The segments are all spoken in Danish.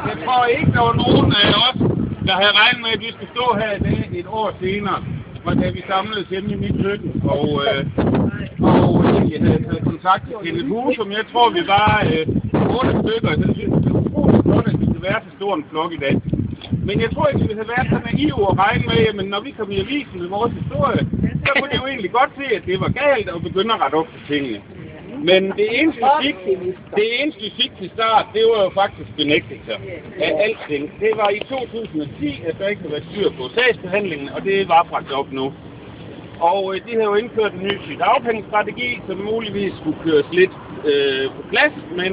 Jeg tror ikke, der var nogen af os, der havde regnet med, at vi skulle stå her i dag et år senere, hvor da vi samledes hjemme i mit køkken, og jeg havde taget kontakt til Kenneth Husum. Jeg tror, vi var 8 stykker, så synes det er utroligt godt, at vi skal være så stor en flok i dag. Men jeg tror ikke, vi havde været så naive og regne med, men når vi kom i avisen med vores historie, så kunne det jo egentlig godt se, at det var galt og begynde at rette op på tingene. Men det eneste vi fik til start, det var jo faktisk benægtelser af alting. Det var i 2010, at der ikke havde været styr på sagsbehandlingen, og det var bragt op nu. Og de havde jo indført en ny sygedagpengestrategi, som muligvis skulle køres lidt på plads, men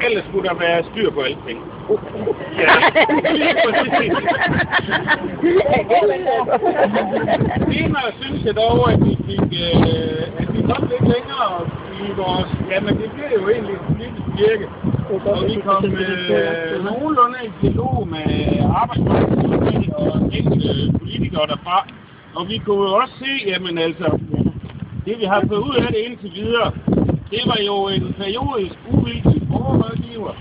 ellers skulle der være styr på alting. Ja, lige præcis. Senere synes jeg dog, at vi kom lidt længere i vores... Jamen, det bliver jo egentlig et politisk virke. Og vi kom nogenlunde i dialog med arbejdsmarkedsudvalget og enkelte politikere derfra. Og vi kunne jo også se, jamen altså, det vi har fået ud af det indtil videre, det var jo en periodisk uvildig borgerrådgiver.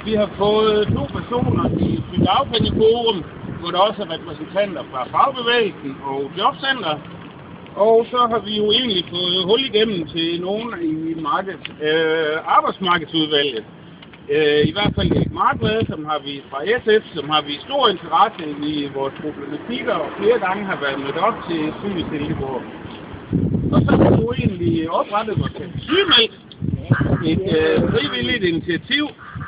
Vi har fået 2 personer i Sygedagpengeforum, hvor der også er repræsentanter fra fagbevægelsen og jobcenter. Og så har vi jo egentlig fået hul igennem til nogen i arbejdsmarkedsudvalget. I hvert fald Erik Markvad, som har vi fra SF, som har vist stor interesse i vores problematikker, og flere gange har været mødt op til Syg i Silkeborg. Og så har vi jo egentlig oprettet vores sygemeldt, et frivilligt initiativ,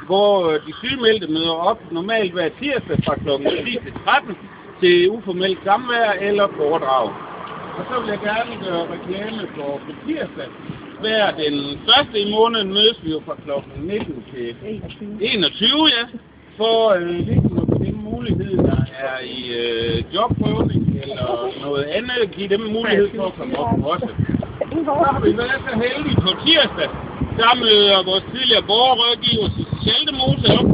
hvor de sygemeldte møder op normalt hver tirsdag fra kl. 10 til 13 til uformelt samvær eller foredrag. Og så vil jeg gerne gøre reklame for tirsdag. Hver den første i måneden mødes vi jo fra kl. 19 til 21, ja, for ligesom at give dem mulighed, der er i jobprøvning eller noget andet, give dem mulighed for at komme op også. Så har vi været så heldige på tirsdag, der møder vores tidligere borgerrådgiver Susie Schaldemose op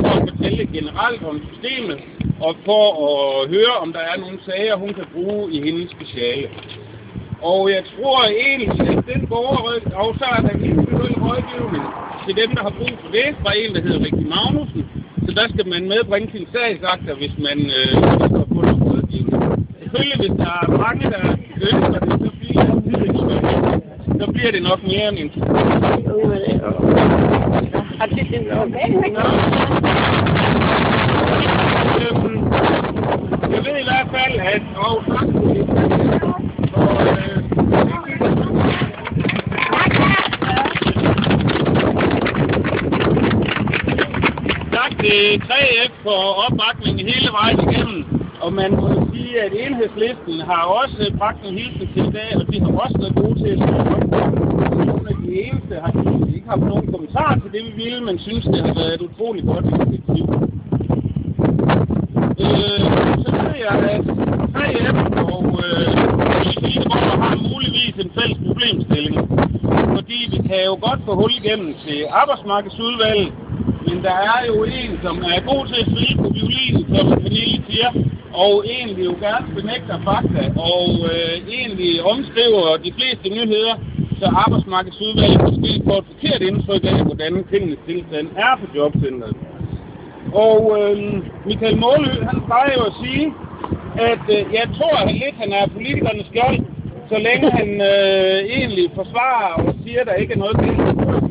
for at fortælle generelt om systemet og for at høre, om der er nogle sager, hun kan bruge i hendes speciale. Og jeg tror egentlig, at den borgerrådgiver, og så er der en individuel rådgivning til dem, der har brug for det, fra en, der hedder Rikke Magnussen. Så der skal man medbringe sin sagsakter, hvis man ønsker at få noget rådgivning. Selvfølgelig, hvis der er mange, der ønsker det, så bliver det nok mere end en tid. Jeg ved i hvert fald, at tak til 3F for opbakningen hele vejen igennem. Og man må sige, at Enhedslisten har også bragt en hilsen til i dag, og de har også været gode til at skrive op. Nogle af de eneste har ikke haft nogen kommentar til det, vi ville, men synes, det har været et utroligt godt initiativ. Så ved jeg, at 3F og Silkeborg har muligvis en fælles problemstilling. Fordi vi kan jo godt få hul igennem til arbejdsmarkedsudvalget, men der er jo en, som er god til at spille på violinen, som Pernille siger, og egentlig jo gerne benægter fakta, og egentlig omskriver de fleste nyheder, så arbejdsmarkedsudvalget måske får et forkert indtryk af, hvordan tingenes tilstand er på jobcentret. Og Michael Målø, han plejer jo at sige, at jeg tror, at han er politikernes skjold, så længe han egentlig forsvarer og siger, at der ikke er noget til.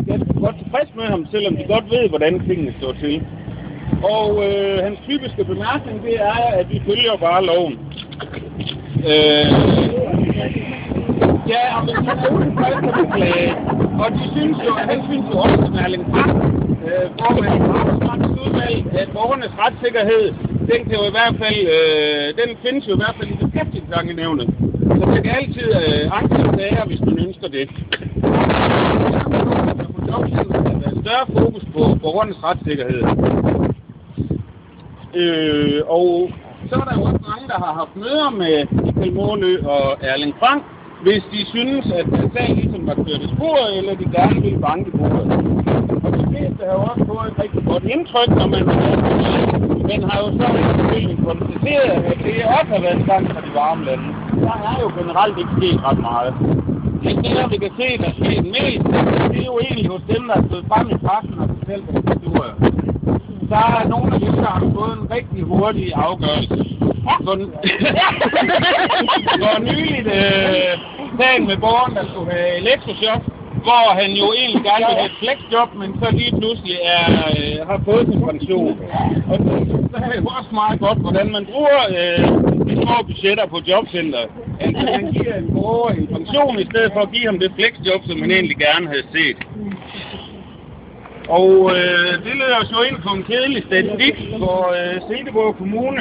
Jeg er godt tilfreds med ham, selvom de godt ved, hvordan tingene står til. Og hans typiske bemærkning, det er, at vi følger bare loven. Ja, og hvis man er utilfreds, så beklage. Og han synes jo også, at Erling Frank, formand for arbejdsmarkedsudvalget, at borgernes retssikkerhed, den kan jo i hvert fald, den findes jo i hvert fald i beskæftigelsesankenævnet. Så man kan altid anke sager, hvis man ønsker det. Der er større fokus på borgernes retssikkerhed. Og så er der jo også mange, der har haft møder med Michael Målø og Erling Frank, hvis de synes, at sagen ligesom var kørt i sporet, eller de gerne vil banke på det. Og de fleste har jo også fået et rigtig godt indtryk, når man har jo så selvfølgelig konstateret, at det også har været en gang fra de varme lande. Der er jo generelt ikke sket ret meget. Det er vi kan se, der sker mest, det er jo egentlig hos dem, der er stået frem i pressen og fortalt deres historier. der er nogle af dem, der har fået en rigtig hurtig afgørelse. For nyligt sagen med borgeren, der skulle have elektrochok, hvor han jo egentlig gerne vil have et flexjob, men så lige pludselig har fået sin pension. Og så er det jo også meget godt, hvordan man bruger de små budgetter på jobcenter. Altså man giver en borger en pension, i stedet for at give ham det flexjob, som han egentlig gerne havde set. Og det leder os jo ind på en kedelig statistik for Silkeborg Kommune.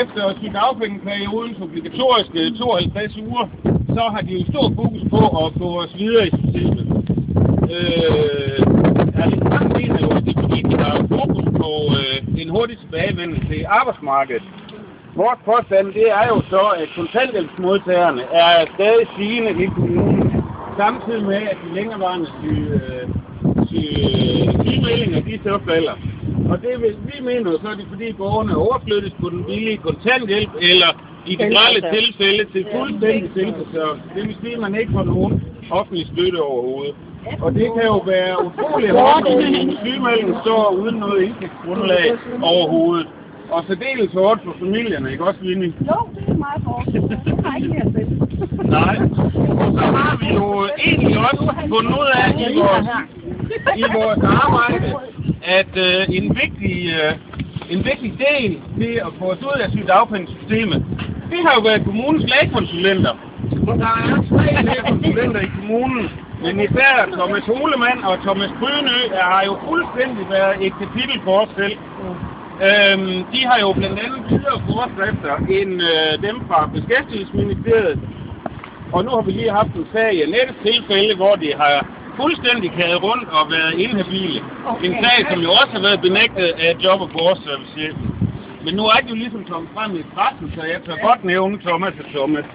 Efter sygedagpengeperioden obligatoriske 52 uger, så har de jo stor fokus på at få os videre i systemet. Mange mener jo, at det er fordi, de har fokus på en hurtig tilbagevendelse til arbejdsmarkedet. Vores påstand, det er jo så, at kontanthjælpsmodtagerne er stadig stigende i kommunen, samtidig med, at de længerevarende sygemeldinger, de så falder. Og det vi mener så, er det fordi borgerne overflyttes på den billige kontanthjælp, eller i generelle tilfælde til fuldstændig selvforsørgelse. Det vil sige, at man ikke får nogen offentlig støtte overhovedet. Og det kan jo være utrolig hårdt, at en sygemelding står uden noget indtægtsgrundlag overhovedet. Og særdeles hårdt for familierne, ikke også, Vinnie? Jo, det er meget hårdt. Det har ikke mere selv. Nej. Og så har vi jo egentlig også fundet ud af i vores arbejde, at en vigtig del til at få os ud af sygedagpengesystemet, det har jo været kommunens lægekonsulenter. Der er 3 lægekonsulenter i kommunen, men især Thomas Holemann og Thomas Brynø har jo fuldstændig været et kapitel for os selv. De har jo blandt andet videre forskrifter end dem fra Beskæftigelsesministeriet. Og nu har vi lige haft en sag i Annettes tilfælde, hvor de har fuldstændig kædet rundt og været inhabile. Okay. En sag, som jo også har været benægtet af job- og borgerservicechefen. Men nu er det jo ligesom kommet frem i pressen, så jeg tør godt nævne Thomas og Thomas.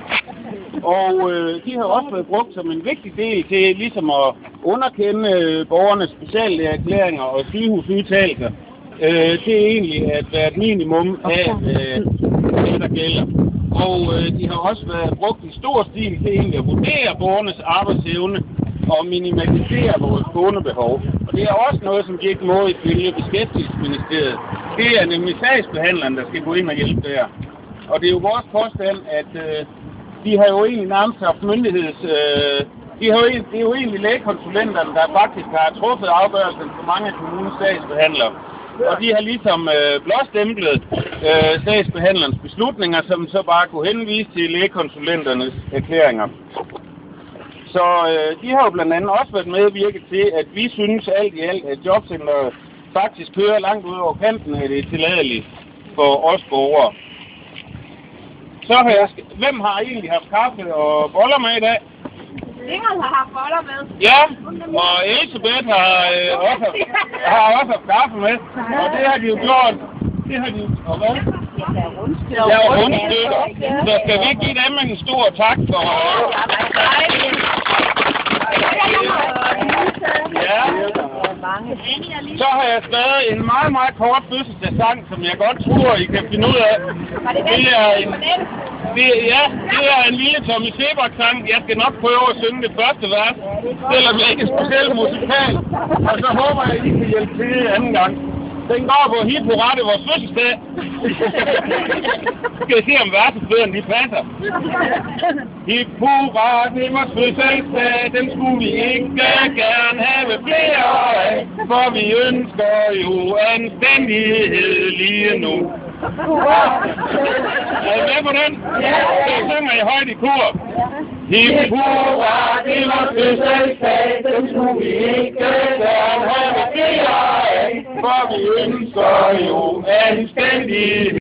Og de har også været brugt som en vigtig del til ligesom at underkende borgernes speciallægeerklæringer og sygehusudtalelser. Det er egentlig at være et minimum af det, der gælder. Og de har også været brugt i stor stil til egentlig at vurdere borgernes arbejdsevne og minimalisere vores skånebehov. Og det er også noget, som de ikke må ifølge Beskæftigelsesministeriet. Det er nemlig sagsbehandleren, der skal gå ind og hjælpe der. Og det er jo vores påstand, at de har jo egentlig nærmest haft det er jo egentlig lægekonsulenterne, der faktisk har truffet afgørelsen for mange af kommunens sagsbehandlere. Og de har ligesom blåstemplet sagsbehandlerens beslutninger, som så bare kunne henvise til lægekonsulenternes erklæringer. Så de har jo blandt andet også været medvirket til, at vi synes alt i alt, at jobcenteret faktisk kører langt ud over kanten af det tilladelige for os borgere. Så har hvem har egentlig haft kaffe og boller med i dag? Inger har haft boller med. Ja, og Elisabeth har også haft kaffe med. Og det har de jo gjort. Det har de og hvad? Ja, rundstykker. Så skal vi give dem en stor tak for... Ja. Så har jeg skrevet en meget, meget kort fødselsdagssang, som jeg godt tror, I kan finde ud af. Det er en lille Tommy Sebak-sang. Jeg skal nok prøve at synge det første vers, selvom jeg ikke er specielt musikal. Og så håber jeg, at I kan hjælpe til anden gang. Den går på Hip Hurra, det er vores fødselsdag. Skal I se, om versesbøderne de passer. Hip Hurra, det er vores fødselsdag, den skulle vi ikke gerne have flere af, for vi ønsker jo anstændighed lige nu. Er I med på den? Ja. Så synger I højt i kor. Hip Hurra, det er vores fødselsdag, den skulle vi ikke gerne have flere af, for vi ønsker jo anstændighed.